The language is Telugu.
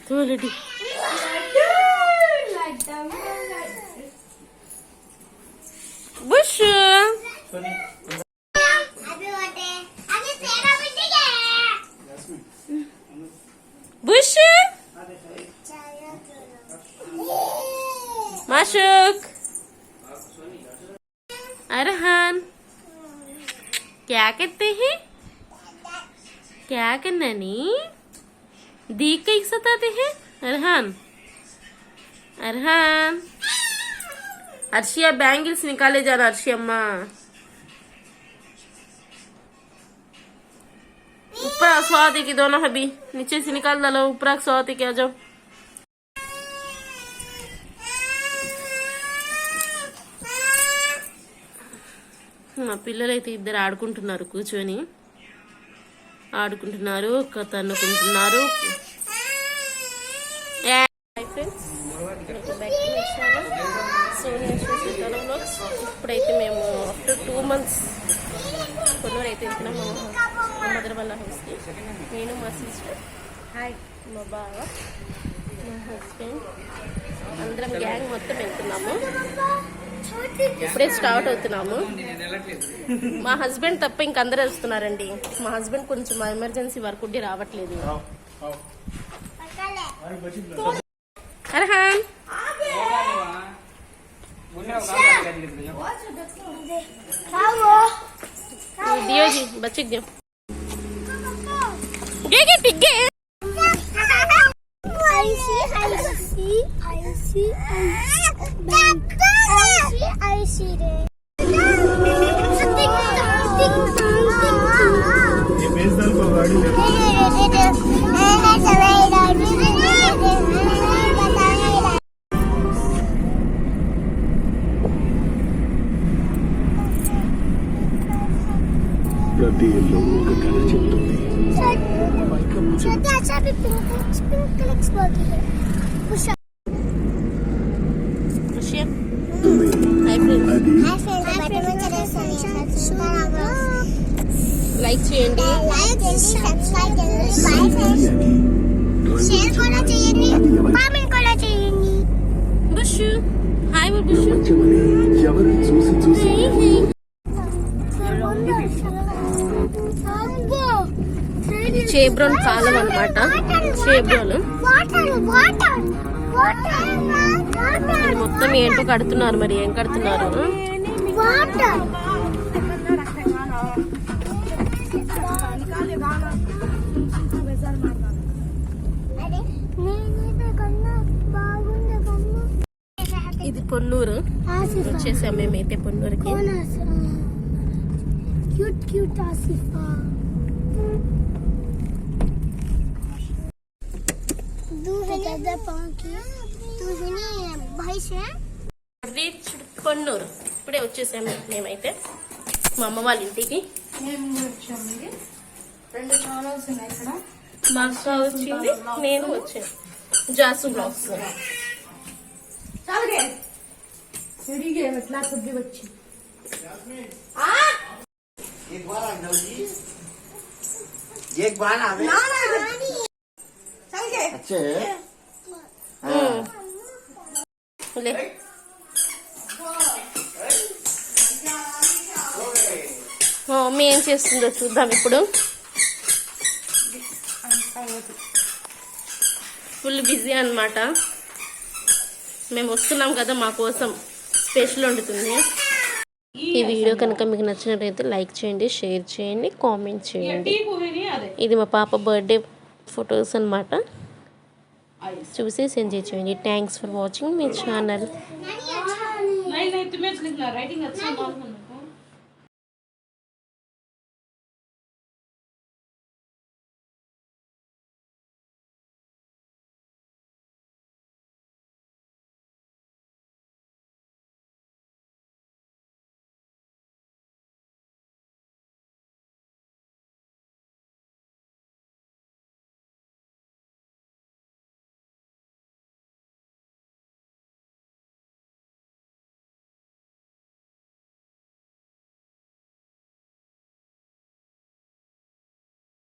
తోలడి బుష్ బుష్ माशुक अरहान क्या कहते हैं क्या करना नहीं दीक का एक सताते हैं अरहान अरहान अर्शिया बैंगल्स निकाले जाना अर्शिया अम्मा ऊपर स्वाति की दोनों हबी नीचे से निकाल डालो ऊपर स्वाति के आ जाओ మా పిల్లలైతే ఇద్దరు ఆడుకుంటున్నారు కూర్చొని ఆడుకుంటున్నారు తన్నుకుంటున్నారు ఇప్పుడైతే మేము ఆఫ్టర్ 2 months కొన్నూరు అయితే వెళ్తున్నాము మా మదర్ వాళ్ళ హౌస్కి నేను మా సిస్టర్ మా బావ మా హస్బెండ్ అందరం గ్యాంగ్ మొత్తం వెళ్తున్నాము ఇప్పుడే స్టార్ట్ అవుతున్నాము మా హస్బెండ్ తప్ప ఇంకందరూ వస్తున్నారండి మా హస్బెండ్ కొంచెం ఎమర్జెన్సీ వర్క్ ఉండి రావట్లేదు అర్హాన్ दियो जी बच्चे दियो गे गे टिक गे ప్రతి ఇల్లు ఒక కథ చెప్తుంది లైక్ చేయండి షేర్ కూడా చేయండి కామెంట్ కూడా చేయండి బుష్ హాయ్ బుష్ ఎవరు చూసి చూసి చేబ్రోన్ కాలం అన్నమాట చేబ్రోన్ మొత్తం ఏంటో కడుతున్నారు మరి ఏం కడుతున్నారు ఇది పొన్నూరు వచ్చేసాం మేమైతే పొన్నూరుకి పొన్నూరు ఇప్పుడే వచ్చేసాము మేమైతే మా అమ్మ వాళ్ళ ఇంటికి రెండు ఛానల్స్ ఉన్నాయి ఇక్కడ మా అక్క వచ్చింది నేను వచ్చాను జాసు బ్లాగ్స్ एक बार आवे अच्छे ले మమ్మీ ఏం చేస్తుందో చూద్దాం ఇప్పుడు ఫుల్ బిజీ అన్నమాట మేము వస్తున్నాం కదా మా కోసం స్పెషల్ వండుతుంది ఈ వీడియో కనుక మీకు నచ్చినట్లయితే లైక్ చేయండి షేర్ చేయండి కామెంట్ చేయండి ఇది మా పాప బర్త్డే ఫొటోస్ అన్నమాట చూసేసి ఎంజాయ్ చేయండి thanks for watching my channel